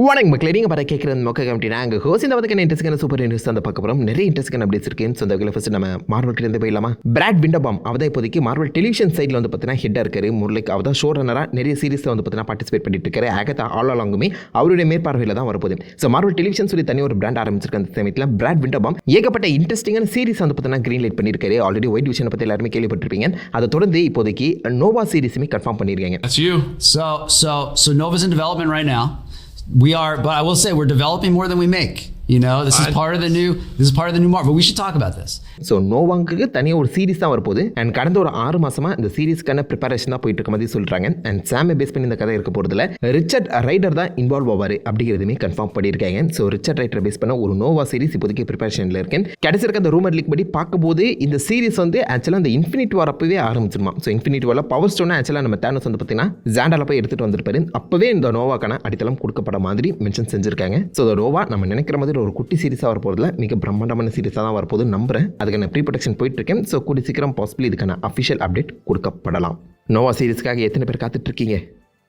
வணக்கம் மக்களே, நீங்கள் பார்த்து கேட்குறது மொக்க கமிட்டி நாங்கள் ஹோஸ். இந்த வந்து இன்ட்ரெஸ்டான சூப்பர் நியூஸ் அந்த பார்க்க போகிறோம். நிறைய இன்ட்ரெஸ்டான அப்டேட்ஸ் இருக்குன்னு சொந்த வகையில் ஃபஸ்ட்டு நம்ம மார்வல் கிட்ட போயிடலாமா. பிராட் விண்டபாம் அவதான் இப்போதைக்கு மார்வல் டெலிவிஷன் சைடில் வந்து பார்த்தீங்கன்னா ஹெட்டாக இருக்காரு. முரளிக்கு அவதான் ஷோ ரன்னராக நிறைய சீரிஸில் வந்து பார்த்தீங்கன்னா பார்ட்டிசிபேட் பண்ணிட்டு இருக்காரு. ஆகத்தா ஆல் அலாங்குமே அவருடைய மேற்பார்வையில் தான் வரப்போகுது. ஸோ மார்வல் டெலிவிஷன் சொல்லி தனி ஒரு பிராண்ட் ஆரம்பிச்சிருக்க அந்த சமயத்தில் பிராட் விண்டபாம் ஏகப்பட்ட இன்ட்ரெஸ்டிங்கான சீரிஸ் வந்து பார்த்தீங்கன்னா கிரீன் லைட் பண்ணியிருக்காரு. ஆல்ரெடி ஒயிட் விஷனை பற்றி எல்லாருமே கேள்விப்பட்டிருப்பீங்க. அதை தொடர்ந்து இப்போதைக்கு நோவா சீரிஸுமே கன்ஃபார்ம் பண்ணியிருக்காங்க. So Nova's in development right now. We are, but I will say we're developing more than we make. You know, this is part of the new Marvel. But we should talk about this. So நோவாங்க்கு தனியாக ஒரு series தான் வரப்போகுது. And கடந்த ஒரு 6 மாசமாக இந்த சீரிஸ்க்கான preparation தான் போயிட்டு இருக்க மாதிரி சொல்கிறாங்க. அண்ட் சாமை பேஸ் பண்ணி இந்த கதை இருக்க போகிறதுல ரிச்சர்ட் ரைடர் தான் இன்வால்வ் ஆவார் அப்படிங்கிறதுமே கன்ஃபார்ம் பண்ணியிருக்காங்க. ஸோ ரிச்சர்ட் ரைடர் பேஸ் பண்ண ஒரு நோவா சீரிஸ் இப்போதைக்கு ப்ரிப்பரேஷனில் இருக்கேன். கடைசி இருக்க அந்த ரூமர் லீக் படி பார்க்கும்போது இந்த சீரிஸ் வந்து ஆக்சுவலாக அந்த இன்ஃபினிட்டி வார் அப்பவே ஆரம்பிச்சிருமா. ஸோ இன்ஃபினிட்டி வாரில் பவர் ஸ்டோனை ஆக்சுவலாக நம்ம தேனஸ் வந்து பார்த்தீங்கன்னா ஜாண்டால போய் எடுத்துகிட்டு வந்திருப்பாரு. அப்போவே இந்த நோவாக்கான அடித்தளம் கொடுக்கப்பட மாதிரி மென்ஷன் செஞ்சிருக்காங்க. ஸோ இந்த நோவா நம்ம நினைக்கிற மாதிரி ஒரு குட்டி சீரிஸாக வரப்போதில் மிக பிரம்மாண்டமான சீரிஸாக தான் வரப்போது நம்புறேன். அதுக்கான ப்ரீ ப்ரொடக்ஷன் போயிட்டு இருக்கேன். ஸோ கூடி சீக்கிரம் பாசிபிள் இதுக்கான அஃபிஷியல் அப்டேட் கொடுக்கப்படலாம். நோவா சீரிஸ்க்காக எத்தனை பேர் காத்துட்டு இருக்கீங்க?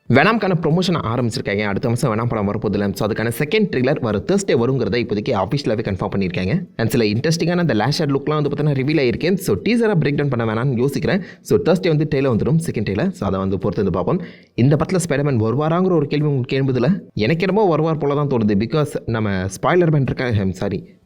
வெனாம்கான ப்ரொமோஷன் ஆரம்பிச்சிருக்காங்க. அடுத்த மாதம் வெனாம் படம் வரப்போதில்லை. ஸோ அதுக்கான செகண்ட் ட்ரில்லர் வர தேர்ஸ்டே வருங்கிறத இப்போதைக்கு ஆஃபீஷியலாகவே கன்ஃபார்ம் பண்ணியிருக்காங்க. அண்ட் சில இன்ட்ரெஸ்டிங்கான அந்த லேஷ் லுக்லாம் வந்து பார்த்தீங்கன்னா ரிவீல் ஆயிருக்கேன். ஸோ டீசராக பிரேக் டவுன் பண்ண வேணாம்னு யோசிக்கிறேன். ஸோ தேர்ஸ்டே வந்து டெய்லர் வந்துடும், செகண்ட் டேல. ஸோ அதை வந்து பொறுத்து வந்து பார்ப்போம். இந்த படத்தில் ஸ்பைடர்மேன் வருவாராங்கிற ஒரு கேள்வி உங்களுக்கு கேள்விதில்லை. எனக்கு என்னமோ வருவார் போல தான் தோணுது. பிகாஸ் நம்ம ஸ்பாய்லர் மேன் இருக்கா,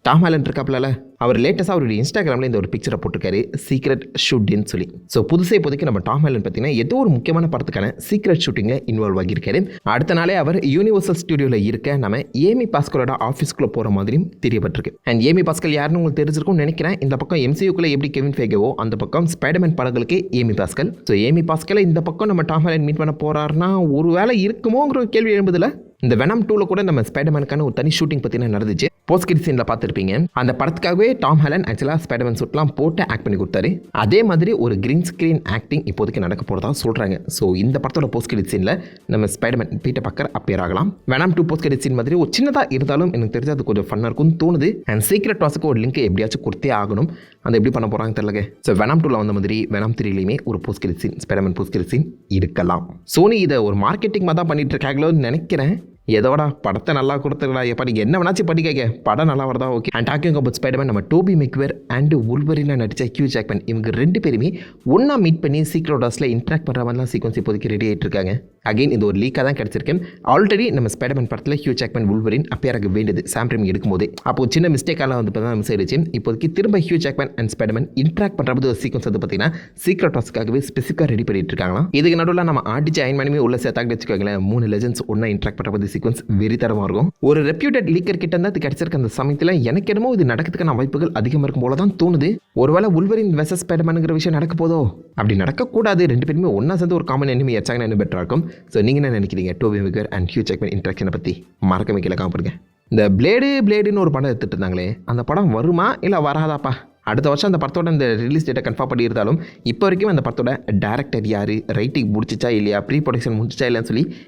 டாம் ஹாலண்ட் இருக்காப்ல, அவர் லேட்டஸ்ட்டாக அவருடைய இன்ஸ்டாகிராமில் இந்த ஒரு பிக்சரை போட்டிருக்காரு, சீக்ரெட் ஷூட்டின்னு சொல்லி. ஸோ புதுசே இப்போதைக்கு நம்ம டாம் ஹாலண்ட் பார்த்தீங்கன்னா ஏதோ ஒரு முக்கியமான படத்துக்கான சீக்ரெட் ஷூட்டிங்கில் இன்வால்வ் ஆகியிருக்காரு. அடுத்த நாளே அவர் யூனிவர்சல் ஸ்டுடியோவில் இருக்க நம்ம ஏமி பாஸ்கலோட ஆஃபீஸ்க்குள்ளே போகிற மாதிரியும் தெரியப்பட்டிருக்கு. அண்ட் ஏமி பாஸ்கல் யாருன்னு உங்களுக்கு தெரிஞ்சிருக்கும்னு நினைக்கிறேன். இந்த பக்கம் எம்சியூக்குள்ளே எப்படி கெவின் ஃபேகேவோ அந்த பக்கம் ஸ்பைடர்மேன் படங்களுக்கு ஏமி பாஸ்கல். ஸோ ஏமி பாஸ்கலை இந்த பக்கம் நம்ம டாம் ஹாலண்ட் மீட் பண்ண போகிறாருன்னா ஒரு வேளை இருக்குமோங்கிற கேள்வி எழும்புதில்லை. இந்த வெனம் 2 கூட நம்ம ஸ்பைடர்மேனுக்கான ஒரு தனி ஷூட்டிங் பார்த்தீங்கன்னா நடந்துச்சு. போஸ்ட் கிரெடிட் சீனில் பார்த்துருப்பீங்க. அந்த படத்துக்காகவே டாம் ஹாலண்ட் ஆக்சுவலாக ஸ்பைடர்மேன் சூட்லாம் போட்டு ஆக்ட் பண்ணி கொடுத்தாரு. அதே மாதிரி ஒரு கிரீன் ஸ்க்ரீன் ஆக்டிங் இப்போதைக்கு நடக்க போகிறதா சொல்கிறாங்க. ஸோ இந்த படத்தோட போஸ்ட் கிரெடிட் சீனில் நம்ம ஸ்பைடர்மேன் பீட்டர் பார்க்கர் அப்பியர் ஆகலாம். வெனம் 2 போஸ்ட் கிரெடிட் சீன் மாதிரி ஒரு சின்னதாக இருந்தாலும் எனக்கு தெரிஞ்சு அது கொஞ்சம் ஃபன்னாக இருக்கும்னு தோணுது. அண்ட் சீக்ரெட் வாஸுக்கு ஒரு லிங்க் எப்படியாச்சும் கொடுத்தே ஆகணும். அதை எப்படி பண்ண போகிறாங்க தெரியல. ஸோ வெனம் 2ல் வந்த மாதிரி வெனம் 3லையுமே ஒரு post credit scene, Spiderman post credit scene இருக்கலாம். சோனி இதை ஒரு மார்க்கெட்டிங் மாதிரி தான் பண்ணிட்டு இருக்காங்களோன்னு நினைக்கிறேன். எதோட படத்தை நல்லா கொடுத்துருடா, எப்போ நீங்கள் என்ன வேணாச்சும் படிக்க படம் நல்லா வரதா okay. And talking about Spiderman, நம்ம டோபி மெக்வேர் அண்ட் உல்வரினா நடித்த ஹியூ ஜாக்மன் இவங்க 2 பேருமே ஒன்றா மீட் பண்ணி சீக்ரெட் வார்ஸில் இன்ட்ராக்ட் பண்ணுற மாதிரிலாம் சீக்வன்ஸ் இப்போதைக்கு ரெடி ஆகிட்டு இருக்காங்க. அகைன் இது ஒரு லீக்காக தான் கிடச்சிருக்கேன். ஆல்ரெடி நம்ம ஸ்பைடர்மேன் படத்தில் ஹியூ ஜாக்மன் உல்வரின் அப்பியராக வேண்டியது சாம் ரேமி எடுக்கும்போது அப்போ சின்ன மிஸ்டேக்காலாம் வந்து பார்த்தா மிஸ் ஆயிடுச்சு. இப்போதைக்கு திரும்ப Hugh Jackman and Spiderman interact பண்ணுறது ஒரு சீக்வன்ஸ் வந்து பார்த்தீங்கன்னா சீக்ரெட் வார்ஸ்க்காகவே ஸ்பெசிஃபிக்காக ரெடி பண்ணிட்டு இருக்காங்களா. இதுக்கு நடுவில் நம்ம ஆடிச்சு அயன்மேனுமே உள்ள சேர்த்தாங்க வச்சுக்கோங்களேன். 3 லெஜெண்ட்ஸ் ஒன்றா இன்ட்ராக்ட் பண்ணுறது சீக்வன்ஸ் வெறித்தரமாக இருக்கும். ஒரு ரெப்யூட்டட் லீக்கர் கிட்ட இருந்து அது கிடைச்சிருக்க அந்த சமயத்தில் எனக்கு என்னமோ இது நடக்கிறதுக்கான வாய்ப்புகள் அதிகமாக இருக்கும் போல தான் தோணுது. ஒருவேளை உல்வரின் வெர்சஸ் ஸ்பைடர்மேனுங்கிற விஷயம் நடக்க போதோ? அப்படி நடக்கக்கூடாது. 2 பேருமே ஒன்றா சேர்ந்து ஒரு காமன் எனிமி ஏற்றாங்கன்னா இன்னும் பெட்டராக இருக்கும். ஸோ நீங்கள் என்ன நினைக்கிறீங்க Tobey Maguire and Hugh Jackman இன்ட்ராக்ஷனை பற்றி? மறக்காம கீழே காமிடுங்க. இந்த பிளேடுன்னு ஒரு படம் எடுத்துகிட்டு இருந்தாங்களே, அந்த படம் வருமா இல்லை வராதாப்பா? அடுத்த வருஷம் அந்த படத்தோட இந்த ரிலீஸ் டேட்டை கன்ஃபார்ம் பண்ணியிருந்தாலும் இப்போ வரைக்கும் அந்த படத்தோட டேரக்டர் யார், ரைட்டிங் முடிச்சிச்சா இல்லையா, ப்ரீ ப்ரொடக்ஷன் முடிச்சிச்சா இல்லைன்னு சொல்லி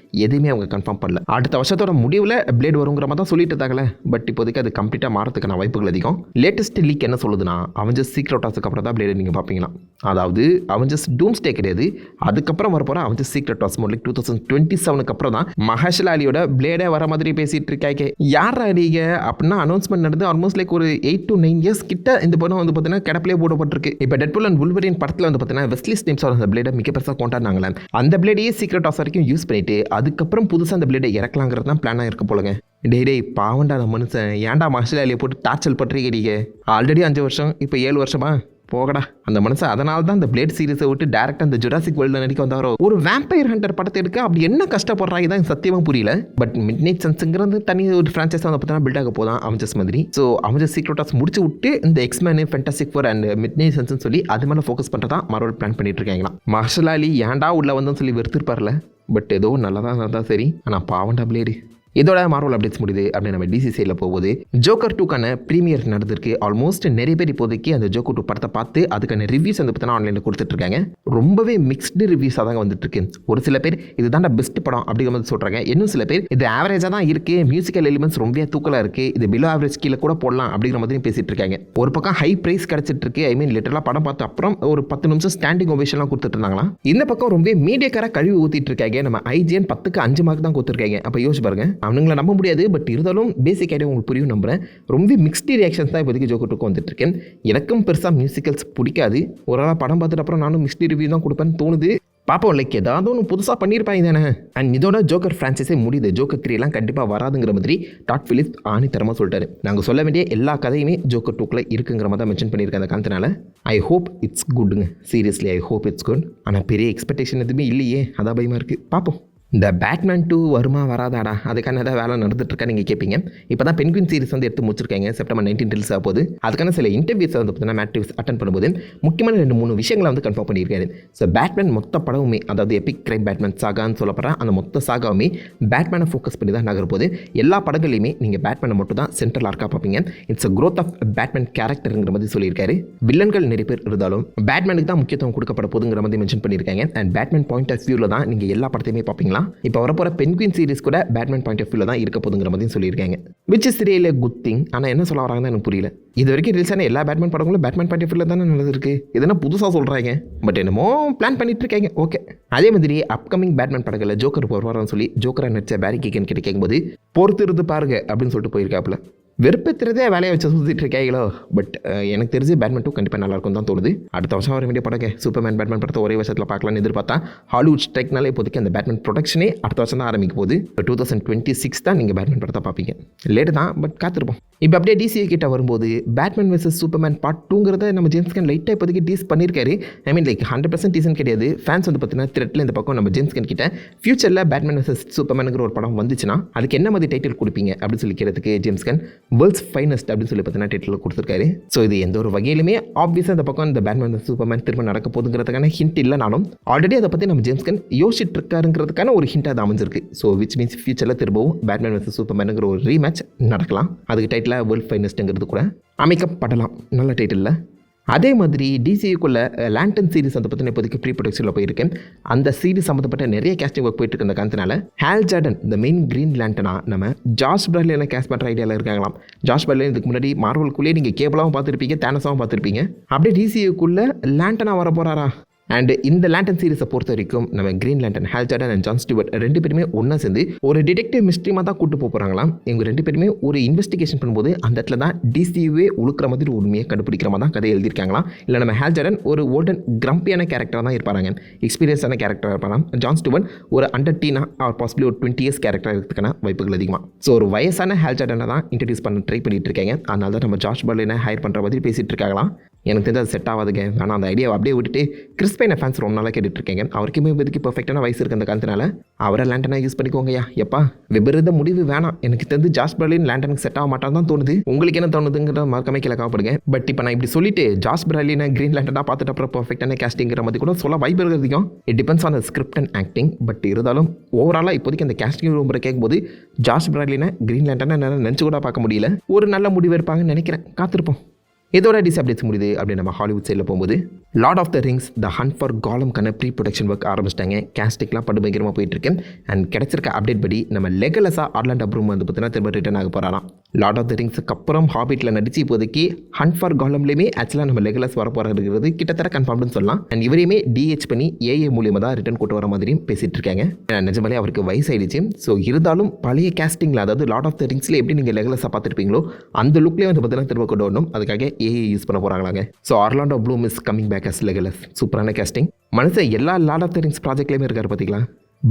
எதுவுமே அவங்க கன்ஃபார்ம் பண்ணல. அடுத்த வருஷத்தோட முடிவில் பிளேடு வருங்கிற மாதிரி தான் சொல்லிட்டு இருந்தாங்களே. பட் இப்போதைக்கு அது கம்ப்ளீட்டாக மாறதுக்கான வாய்ப்புகள் அதிகம். லேட்டஸ்ட் லீக் என்ன சொல்லுதுன்னா, அவெஞ்சர்ஸ் சீக்ரெட் வார்ஸ்க்கு அப்புறம் தான் பிளேடு நீங்கள் பார்ப்பீங்களா. அதாவது அவெஞ்சர்ஸ் டூம்ஸ்டே கிடையாது, அதுக்கப்புறம் வரப்போகிற அவெஞ்சர்ஸ் சீக்ரெட் வார்ஸ் மோட்லைக் 2027 அப்புறம் தான் மஹேஷ்லா அலியோட பிளேடே வர மாதிரி பேசிகிட்டு இருக்காங்க. யார் அறிய அப்படின்னா அனௌன்ஸ்மெண்ட் நடந்து ஆல்மோஸ்ட் லைக் ஒரு 8 to 9 years கிட்ட இந்த படம் வந்து பார்த்தீங்கன்னா கிடப்பிலே போடப்பட்டிருக்கு. இப்போ டெட்பூல் அண்ட் வூல்வரின் படத்தில் வந்து பார்த்தீங்கன்னா வெஸ்லி ஸ்னேப்ஸ் அந்த பிளேடை மிக பெருசாக கொண்டாடினாங்களே. அந்த பிளேடையே சீக்ரெட் வார்ஸ் வரைக்கும் யூஸ் பண்ணிட்டு அதுக்கப்புறம் புதுசாக அந்த பிளேடை இறக்கலாங்கிறது தான் பிளானாக இருக்க போலங்க. டே பாவண்டா அந்த மனுஷன், ஏன்டா மஹேஷ்லா அலியை போட்டு டார்ச்சல் பண்றீங்க? ஆல்ரெடி 5 வருஷம், இப்போ 7 வருஷமா போகடா அந்த மனுஷன். அதனால தான் இந்த பிளேட் சீரிஸை விட்டு டேரக்டாக அந்த ஜுராசிக் வேர்ல்டில் நடிக்க வந்தாரோ. ஒரு வேம்பயர் ஹண்டர் படத்தை எடுக்க அப்படி என்ன கஷ்டப்படுறாங்க தான் சத்தியமாக புரியல. பட் மிட்நைட் சன்ஸுங்கிறது தனி ஒரு ஃப்ரான்ச்சைஸ் வந்து பார்த்தீங்கன்னா பில்ட் ஆக போதான் அவெஞ்சர்ஸ் மாதிரி. ஸோ அவெஞ்சர்ஸ் சீக்ரெட் வார்ஸ் முடிச்சு விட்டு இந்த X Men, Fantastic Four and Midnight சன்ஸ்னு சொல்லி அது மேலே ஃபோக்கஸ் பண்ணுறதா மார்வல் பிளான் பண்ணிட்டு இருக்காங்களாம். மஹேஷ்லா அலி ஏன்டா உள்ள வந்தோன்னு சொல்லி வெறுத்துருப்பார்ல. பட் ஏதோ நல்லதாக இருந்தால் சரி. ஆனால் பாவண்டா பிளேடு. இதோட மார்வல் அப்டேட்ஸ் முடியுது. அப்படி நம்ம டிசி சைடில் போகும்போது ஜோக்கர் 2க்கான ப்ரீமியர் நடந்திருக்கு. ஆல்மோஸ்ட் நிறைய பேர் இப்போதைக்கு அந்த ஜோக்கர் 2 படத்தை பார்த்து அதுக்கான ரிவ்யூஸ் வந்து பார்த்தீங்கன்னா ஆன்லைனில் கொடுத்துட்டு இருக்காங்க. ரொம்பவே மிக்ஸ்டு ரிவ்யூஸாக தாங்க வந்துட்டு இருக்கு. ஒரு சில பேர் இதுதான் பெஸ்ட் படம் அப்படிங்கிற மாதிரி சொல்கிறாங்க. இன்னும் சில பேர் இது ஆவரேஜாக தான் இருக்குது, மியூசிக்கல் எலிமெண்ட்ஸ் ரொம்ப தூக்கலாக இருக்குது, இது பிலோ ஆவரேஜ் கீழே கூட போடலாம் அப்படிங்கிற மாதிரி பேசிட்டு இருக்காங்க. ஒரு பக்கம் ஹை ப்ரைஸ் கிடச்சிட்டு இருக்கு. ஐ மீன் லிட்டரலாக படம் பார்த்து அப்புறம் ஒரு 10 நிமிஷம் ஸ்டாண்டிங் ஓவேஷன்லாம் கொடுத்துட்டு இருந்தாங்களா. இந்த பக்கம் ரொம்ப மீடியாக்காராக கழுவி ஊற்றிட்டு இருக்காங்க. நம்ம IGN 10க்கு 5 மார்க் தான் கொடுத்துருக்காங்க. அப்போ யோசிச்சு பாருங்க, அவனுங்களை நம்ப முடியாது, பட் இருந்தாலும் பேசிக் ஐடியா உங்களுக்கு புரியும் நம்புறேன். ரொம்ப மிக்ஸ்டு ரியாக்ஷன்ஸ் தான் இப்போதைக்கு ஜோக்கர் 2க்கு வந்துட்டு இருக்கேன். எனக்கும் பெருசாக மியூசிக்கல்ஸ் பிடிக்காது. ஒரு ஆளாக படம் பார்த்துட்டு அப்புறம் நானும் மிக்ஸ்டு ரிவ்யூ தான் கொடுப்பேன்னு தோணுது. பார்ப்போம், லைக் ஏதாவது ஒன்று புதுசாக பண்ணியிருப்பாங்க தானே. அண்ட் இதோட ஜோக்கர் ஃப்ரான்ச்சைஸே முடியுது. ஜோக்கர் 3 கண்டிப்பாக வராதுங்கிற மாதிரி டாட் ஃபிலிப்ஸ் ஆணித்தரமாக சொல்லிட்டாரு. நாங்கள் சொல்ல வேண்டிய எல்லா கதையுமே ஜோக்கர் 2க்குள்ள இருக்குங்கிற மாதிரி தான் மென்ஷன் பண்ணியிருக்கேன் அந்த காரணத்தினால. ஐ ஹோப் இட்ஸ் குட்டுங்க. Seriously I hope it's good. ஆனால் பெரிய எக்ஸ்பெக்டேஷன் எதுவுமே இல்லையே, அதான் பயமாக இருக்குது. பார்ப்போம். இந்த பேட்மேன் 2 வருமா வராதாடா, அதுக்கான ஏதாவது வேலை நடந்துட்டுருக்கா நீங்கள் கேட்பீங்க. இப்போ தான் பென்குயின் சீரிஸ் வந்து எடுத்து முடிச்சிருக்காங்க. செப்டம்பர் 19 ரிலீஸ் ஆக போகுது. அதுக்கான சில இன்டர்வியூஸ் வந்து பார்த்தீங்கன்னா மேட்ரிவ்ஸ் அட்டன் பண்ணும்போது முக்கியமான 2-3 விஷயங்களை வந்து கன்ஃபார்ம் பண்ணியிருக்காரு. ஸோ பேட்மேன் மொத்த படமுமே, அதாவது எபிக் கிரைம் பேட்மேன் சாகான்னு சொல்லப்படுற அந்த மொத்த சாகாவுமே பேட்மேனை ஃபோக்கஸ் பண்ணி தான் நகரப்போகுது. எல்லா படங்களையுமே நீங்கள் பேட்மேனை மட்டும் தான் சென்ட்ரல் ஆர்க்காக பார்ப்பீங்க. It's a growth of Batman கேரக்டருங்கிற மாதிரி சொல்லியிருக்காரு. வில்லன்கள் நிறைய பேர் இருந்தாலும் பேட்மேனுக்கு தான் முக்கியத்துவம் கொடுக்கப்பட போகுதுங்கிற மாதிரி மென்ஷன் பண்ணியிருக்காங்க. அண்ட் பேட்மேன் பாயிண்ட் ஆஃப் வியூவில் தான் நீங்கள் எல்லா படத்தையுமே பார்ப்பீங்களா. இப்போ வரப்போகிற பென்குயின் சீரிஸ் கூட பேட்மேன் பாயிண்ட் ஆஃப் வியூவில் தான் இருக்க போதுங்கிற மாதிரி சொல்லியிருக்காங்க. Which is really good thing. ஆனால் என்ன சொல்ல வராங்கன்னு எனக்கு புரியல. இது வரைக்கும் ரிலீஸான எல்லா பேட்மேன் படங்களும் பேட்மேன் பாயிண்ட் ஆஃப் வியூவில் தானே நடந்திருக்கு. இதெல்லாம் புதுசாக சொல்கிறாங்க, பட் என்னமோ பிளான் பண்ணிட்டு இருக்காங்க. ஓகே. அதே மாதிரி அப்கமிங் பேட்மேன் படங்களில் ஜோக்கர் வருவாரான்னு சொல்லி ஜோக்கராக நடிச்ச பேரி கீகன் கிட்ட கேட்கும்போது பொறுத்திருந்து பாருங்க அப்படின்னு சொல்லிட்டு போயிருக்காப்புல. வெறுப்பேற்றுறதே வேலையை வச்சு சுற்றிட்டு இருக்காங்களோ. பட் எனக்கு தெரிஞ்சு பேட்மேன் 2 கண்டிப்பாக நல்லாயிருக்கும் தான் தோணுது. அடுத்த வருஷம் வர வேண்டிய படங்க சூப்பர்மேன் பேட்மேன் படத்தை ஒரே வருஷத்தில் பார்க்கலான்னு எதிர்பார்த்தா ஹாலிவுட் ஸ்ட்ரைக்னாலே இப்போதைக்கு அந்த பேட்மேன் ப்ரொடக்ஷனே அடுத்த வருஷம் தான் ஆரம்பிக்க போகுது. 2026 தான் நீங்கள் பேட்மேன் படத்தை பார்ப்பீங்க. லேட்டு தான், பட் காத்திருப்போம். இப்போ அப்படியே டிசிஏ கிட்ட வரும்போது பேட்மேன் vs சூப்பர்மேன் பார்ட் 2ங்கிறத நம்ம ஜேம்ஸ் கன் லைட்டாக இப்போதைக்கு டீஸ் பண்ணியிருக்காரு. ஐ மீன் லைக் 100% டீசன் கிடையாது. ஃபேன்ஸ் வந்து பார்த்தீங்கன்னா த்ரெட்டில் இந்த பக்கம் நம்ம ஜேம்ஸ் கன் கிட்ட ஃபியூச்சரில் பேட்மேன் vs சூப்பர்மேனுங்கிற ஒரு படம் வந்துச்சுன்னா அதுக்கு என்ன மாதிரி டைட்டில் கொடுப்பீங்க அப்படின்னு சொல்லிக்கிறதுக்கு ஜேம்ஸ் கன் வேர்ல்ட்ஸ் ஃபைனஸ்ட் அப்படின்னு சொல்லி பார்த்தீங்கன்னா டைட்டில் கொடுத்துருக்காரு. ஸோ இது எந்த ஒரு வகையிலுமே ஆப்வியஸாக இந்த பக்கம் இந்த பேட்மேன் சூப்பர்மேன் திரும்ப நடக்க போகுதுங்கிறதுக்கான ஹிண்ட் இல்லைனாலும் ஆல்ரெடி அதை பற்றி நம்ம ஜேம்ஸ் கன் யோசிச்சுட்டு இருக்காருங்கிறதுக்கான ஒரு ஹிண்ட் அது அமைஞ்சிருக்கு. ஸோ விச் மீன்ஸ் ஃபியூச்சரில் திரும்பவும் பேட்மேன் vs சூப்பர்மேனுங்கிற ஒரு ரீமேட்ச் நடக்கலாம். அதுக்கு டைட்டில் வேர்ல்ட் ஃபைனஸ்ட்டுங்கிறது கூட அமைக்கப்படலாம். நல்ல டைட்டில். அதே மாதிரி டிசிக்குள்ள லேண்டன் சீரிஸ் வந்து பார்த்தீங்கன்னா இப்போதைக்கு ப்ரீ ப்ரொடக்ஷனில் போயிருக்கேன். அந்த சீரிஸ் சம்மந்தப்பட்ட நிறைய கேஸ்டிங் ஒர்க் போயிட்டு இருக்க காரணத்தினால ஹால் ஜார்டன் இந்த மெயின் கிரீன் லேண்டனா நம்ம ஜாஷ் பிராட்லியை கேஸ்ட் பண்ணுற ஐடியாவில் இருக்காங்களாம். ஜாஷ் பிராட்லி இதுக்கு முன்னாடி மார்வலுக்குள்ளேயே நீங்கள் கேபிளாகவும் பார்த்துருப்பீங்க, தேனஸாகவும் பார்த்துருப்பீங்க. அப்படியே டிசிக்குள்ளே லேண்டனா வர போகிறாரா. அண்ட் இந்த லேண்டன் சீரிஸை பொறுத்த வரைக்கும் நம்ம green lantern hall Jordan and John Stewart 2 பேருமே ஒன்றா சேர்ந்து ஒரு டிடெக்டிவ் மிஸ்ட்ரிமாக தான் கூட்டு போகிறாங்களாம். இவங்க 2 பேருமே ஒரு இன்வெஸ்டிகேஷன் பண்ணும்போது அந்த இடத்துல தான் டிசியூவே உழுக்கிற மாதிரி ஒரு உண்மையை கண்டுபிடிக்கிற மாதிரி தான் கதை எழுதியிருக்காங்களாம். இல்லை நம்ம ஹால் ஜார்டன் ஒரு ஓல்டன் கிரம்பியான கேரக்டராக தான் இருப்பாங்க, எக்ஸ்பீரியன்ஸான கேரக்டராக இருப்பாங்க. ஜான் ஸ்டீவர்ட் ஒரு அண்டர் டீனா ஆர் பாசிபிளி ஒரு 20 இயர்ஸ் கேரக்டராக இருக்கிறதுக்கான வாய்ப்புகள் அதிகமாக. ஸோ ஒரு வயசான ஹால் ஜார்டனை தான் இன்ட்ரடியூஸ் பண்ண ட்ரை பண்ணிட்டு இருக்காங்க. அதனால தான் நம்ம ஜாஷ் பர்லினை ஹையர் பண்ணுற மாதிரி பேசிகிட்டு இருக்காங்களாம். எனக்கு தெரிஞ்சு அது செட் ஆகாதுங்க. ஆனால் அந்த ஐடியாவை அப்படியே விட்டுட்டு கிறிஸ் பைனை ஃபேன்ஸ் ரொம்ப நாளாக கேட்டுட்ருக்கேங்க. அவருக்குமே இப்போதைக்கு பர்ஃபெக்டான வயசு இருக்குது அந்த காலத்தினால அவரை லேண்டனாக யூஸ் பண்ணிக்கோங்கய்யா. எப்பா விபரீத முடிவு வேணாம். எனக்கு தெரிஞ்சு ஜாஷ் பிராட்லின் லேண்டனுக்கு செட் ஆக மாட்டான் தான் தோணுது. உங்களுக்கு என்ன தோணுதுங்கிற மறக்காம கீழே காப்படுங்க. பட் இப்போ நான் இப்படி சொல்லிட்டு ஜாஷ் பிராட்லினை கிரீன் லேண்டனாக பார்த்துட்டு அப்புறம் பர்ஃபெக்டான கேஸ்டிங்கிற மாதிரி கூட சொல்ல வாய்ப்பு இருக்கிறதுக்கும் it depends on the script and acting. But இருந்தாலும் ஓவராலாக இப்போதைக்கு அந்த கேஸ்டிங் ரூம் கேட்கும்போது ஜாஷ் பிராட்லினை கிரீன் லேண்டனை என்னால் நினச்சி கூட பார்க்க முடியல. ஒரு நல்ல முடிவு இருப்பாங்கன்னு நினைக்கிறேன். காத்திருப்போம். இதோட டிஸ் அப்டேட்ஸ் முடியுது. அப்படி நம்ம ஹாலிவுட் சைடில் போகும்போது Lord of the Rings the hunt for காலம்கான ப்ரீ ப்ரொடக்ஷன் ஒர்க் ஆரம்பிச்சிட்டாங்க. கேஸ்டிக்லாம் படுபயங்கரமாக போயிட்டுருக்கு. அண்ட் கிடச்சிருக்க அப்டேட் படி நம்ம லெகலஸாக ஆர்லாண்டோ ப்ளூம் வந்து பார்த்தீங்கன்னா திரும்ப ரிட்டர்ன் ஆக போகிறாராம். லார்ட் ஆஃப் த ரிங்ஸுக்கு அப்புறம் ஹாபிட்டில் நடிச்சு இப்போதைக்கு ஹண்ட் ஃபார் காலம்லேயுமே ஆக்சுவலாக நம்ம லெகலஸ் வர போகிறது கிட்டத்தட்ட கன்ஃபார்ம்னு சொல்லலாம். அண்ட் இவரையுமே டிஹெச் பண்ணி ஏஏ மூலியமாக தான் ரிட்டர்ன் கூட்டு வர மாதிரியும் பேசிகிட்டு இருக்காங்க. நிஜமாலே அவருக்கு வயசாயிடுச்சு. ஸோ இருந்தாலும் பழைய கேஸ்டிங்கில், அதாவது லார்ட் ஆஃப் த ரிங்ஸில் எப்படி நீங்கள் லெகலஸாக பார்த்துருப்பீங்களோ அந்த லுக்லேயே வந்து பார்த்தீங்கன்னா திரும்ப கொண்டு வரணும். அதுக்காக ஏஐ யூஸ் பண்ண போகிறாங்களாங்க. So Orlando Bloom is coming back as Legolas. சூப்பரான கேஸ்டிங். மனுஷன் எல்லா லார்ட் ஆஃப் த ரிங்ஸ் ப்ராஜெக்ட்லேயுமே இருக்காரு பார்த்தீங்களா.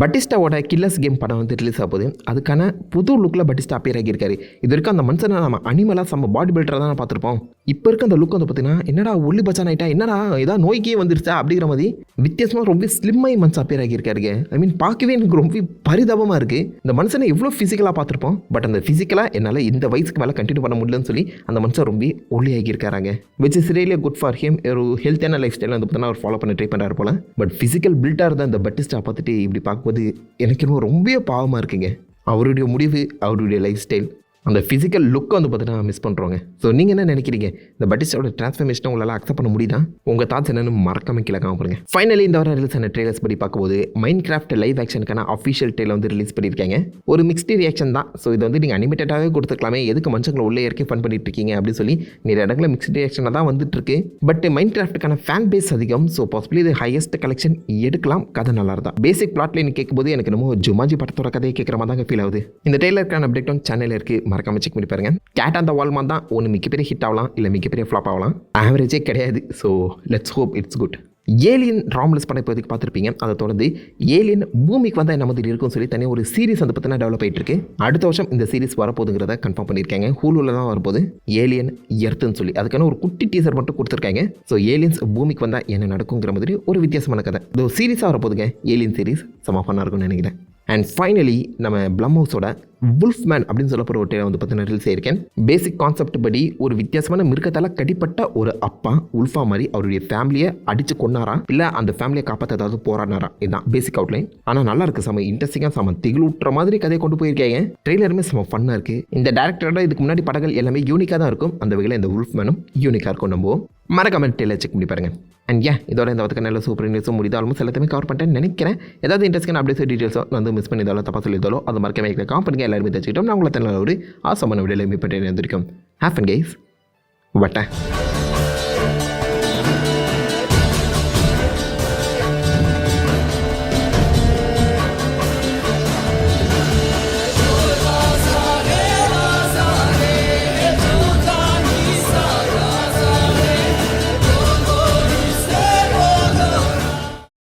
பட்டிஸ்டாவோட கில்லர்ஸ் கேம் படம் வந்து ரிலீஸ் ஆகுது. அதுக்கான புது லுக்கில் பட்டிஸ்டா அப்பியர் ஆகியிருக்காரு. இது வரைக்கும் அந்த மனுஷனை நம்ம அனிமலாக நம்ம பாடி பில்டராக தான் பார்த்துருப்போம். இப்போ இருக்க அந்த லுக் வந்து பார்த்தீங்கன்னா என்னடா ஒல்லி பச்சான் ஆகிட்டா, என்னடா ஏதாவது நோய்க்கே வந்துருச்சா அப்படிங்கிற மாதிரி வித்தியாசமாக ரொம்ப ஸ்லிம்மாகி மனுஷன் அப்பியர் ஆகியிருக்காருங்க. ஐ மீன் பார்க்கவே எனக்கு ரொம்ப பரிதாபமாக இருக்குது. இந்த மனுஷனை எவ்வளோ ஃபிசிக்கலாக பார்த்துருப்போம், பட் அந்த ஃபிசிக்கலாக என்னால் இந்த வயசுக்கு மேலே கண்டினியூ பண்ண முடியலன்னு சொல்லி அந்த மனுஷன் ரொம்ப ஒல்லி ஆகியிருக்காங்க. Which is really good for him. ஒரு ஹெல்த்தான லைஃப் ஸ்டைல் வந்து பார்த்தீங்கன்னா அவர் ஃபாலோ பண்ண ட்ரை பண்ணுறாரு போல. பட் ஃபிசிக்கல் பில்டாக இருந்தால் இந்த பட்டிஸ்டா பார்த்துட்டு இப்படி பார்க்கும்போது எனக்கு ரொம்ப பாவமாக இருக்குங்க. அவருடைய முடிவு, அவருடைய லைஃப் ஸ்டைல் அந்த ஃபிசிக்கல் லுக்கை வந்து பார்த்தீங்கன்னா மிஸ் பண்ணுறோங்க. ஸோ நீங்கள் என்ன நினைக்கிறீங்க? இந்த பட்டிஸ்டாவோட ட்ரான்ஸ்ஃபர்மேஷனை உங்களால் அக்செப்ட் பண்ண முடியுதா? உங்கள் தாட்ஸ் என்னன்னு மறக்காம கீழே பாருங்க. ஃபைனலி இந்த வாரம் ரிலீஸ் ஆன ட்ரெய்லர்ஸ் படி பார்க்கும்போது மைன்கிராஃப்ட் லைவ் ஆக்ஷனுக்கான அஃபிஷியல் ட்ரெய்லர் வந்து ரிலீஸ் பண்ணியிருக்காங்க. ஒரு மிக்ஸ்டு ரியாக்ஷன் தான். ஸோ இது வந்து நீங்கள் அனிமேட்டடாகவே கொடுத்துருக்கலாமே, எதுக்கு மனுஷங்களை உள்ளே இறக்கி ஃபன் பண்ணிட்டு இருக்கீங்க அப்படின்னு சொல்லி நிறைய இடங்களில் மிக்ஸ்டு ரியாக்ஷனாக தான் வந்துட்டு இருக்கு. பட் மைன்கிராஃப்ட்டுக்கான ஃபேன் பேஸ் அதிகம். ஸோ பாசிபிளி இது ஹையஸ்ட் கலெக்ஷன் எடுக்கலாம். கதை நல்லா இருந்தா பேசிக் பிளாட்ல நீ கேட்கும்போது எனக்கு என்னமோ ஜுமாஜி படத்தோட கதையை கேட்குற மாதிரி தாங்க ஃபீல் ஆகுது. இந்த ட்ரெய்லருக்கான அப்டேட் வந்து சேனல் இருக்குது, மறக்காம செக் பண்ணி பாருங்க. கேட் ஆன் த வால் மாதிரி தான், ஒன்று மிகப்பெரிய ஹிட் ஆகலாம், இல்லை மிகப்பெரிய ஃப்ளாப் ஆகலாம். ஆவரேஜே கிடையாது. So let's hope it's good. Alien Romulus பண்ண இப்போதைக்கு பார்த்துருப்பீங்க. அதை தொடர்ந்து ஏலியன் பூமிக்கு வந்தால் என்ன மாதிரி இருக்கும்னு சொல்லி தனியாக ஒரு சீரிஸ் வந்து பார்த்தீங்கன்னா டெவலப் ஆகிட்டு இருக்கு. அடுத்த வருஷம் இந்த சீரிஸ் வரப்போகுதுங்கிறத கன்ஃபார்ம் பண்ணியிருக்காங்க. ஹூலுவில் தான் வரப்போகுது. ஏலியன் எர்த்துன்னு சொல்லி அதுக்கான ஒரு குட்டி டீசர் மட்டும் கொடுத்துருக்காங்க. ஸோ ஏலியன்ஸ் பூமிக்கு வந்தால் என்ன நடக்குங்கிற மாதிரி ஒரு வித்தியாசமான கதை. இதோ சீரிஸாக வரப்போகுதுங்க. ஏலியன் சீரிஸ் செம ஃபன்னாக இருக்கும்னு நினைக்கிறேன். அண்ட் ஃபைனலி நம்ம ப்ளம் ஹவுஸோட வுல்ஃப்மேன் அப்படின்னு சொல்லப்படுற ஒரு டேலை வந்து பார்த்தீங்கன்னா ரிலீஸ் ஆயிருக்கேன். பேசிக் கான்செப்ட் படி ஒரு வித்தியாசமான மிருகத்தால் கடிப்பட்ட ஒரு அப்பா உல்ஃபா மாதிரி அவருடைய ஃபேமிலியை அடித்து கொண்டாரா, இல்லை அந்த ஃபேமிலியை காப்பாற்ற ஏதாவது போராடினாரா, இதுதான் பேசிக் அவுட்லைன். ஆனால் நல்லா இருக்குது, செம இன்ட்ரெஸ்டிங்காக செம திகிலூட்டுற மாதிரி கதையை கொண்டு போயிருக்காங்க. ட்ரெய்லருமே செம ஃபன்னாக இருக்குது. இந்த டேரக்டரோட இதுக்கு முன்னாடி படங்கள் எல்லாமே யூனிக்காக தான் இருக்கும். அந்த வகையில் இந்த வுல்ஃப்மேனும் யூனிக்காக இருக்கும். நம்புவோம். மறக்காம டெய்லர் செக் பண்ணி பாருங்க. அண்ட் இதோட இந்த வதக்க நல்ல சூப்பர் நியூஸும் முடியுது. ஆல்மோஸ்ட் எல்லாத்தையுமே கவர் பண்ணிட்டேன்னு நினைக்கிறேன். ஏதாவது இன்ட்ரெஸ்டிங் அப்டேட்ஸ் டீட்டெயில்ஸோ நான் வந்து மிஸ் பண்ணிதாலோ தப்பா சொல்லியிருந்தாலோ அது மறக்காம காம் பண்ணுங்க. எல்லாருமே தெரிஞ்சுக்கிட்டோம். நான் உங்களை தன்னால் ஒரு ஆசமான விடையில மீட் பண்ணி இருந்திருக்கோம். ஹேஃப் அண்ட் கைஸ் வட்டேன்.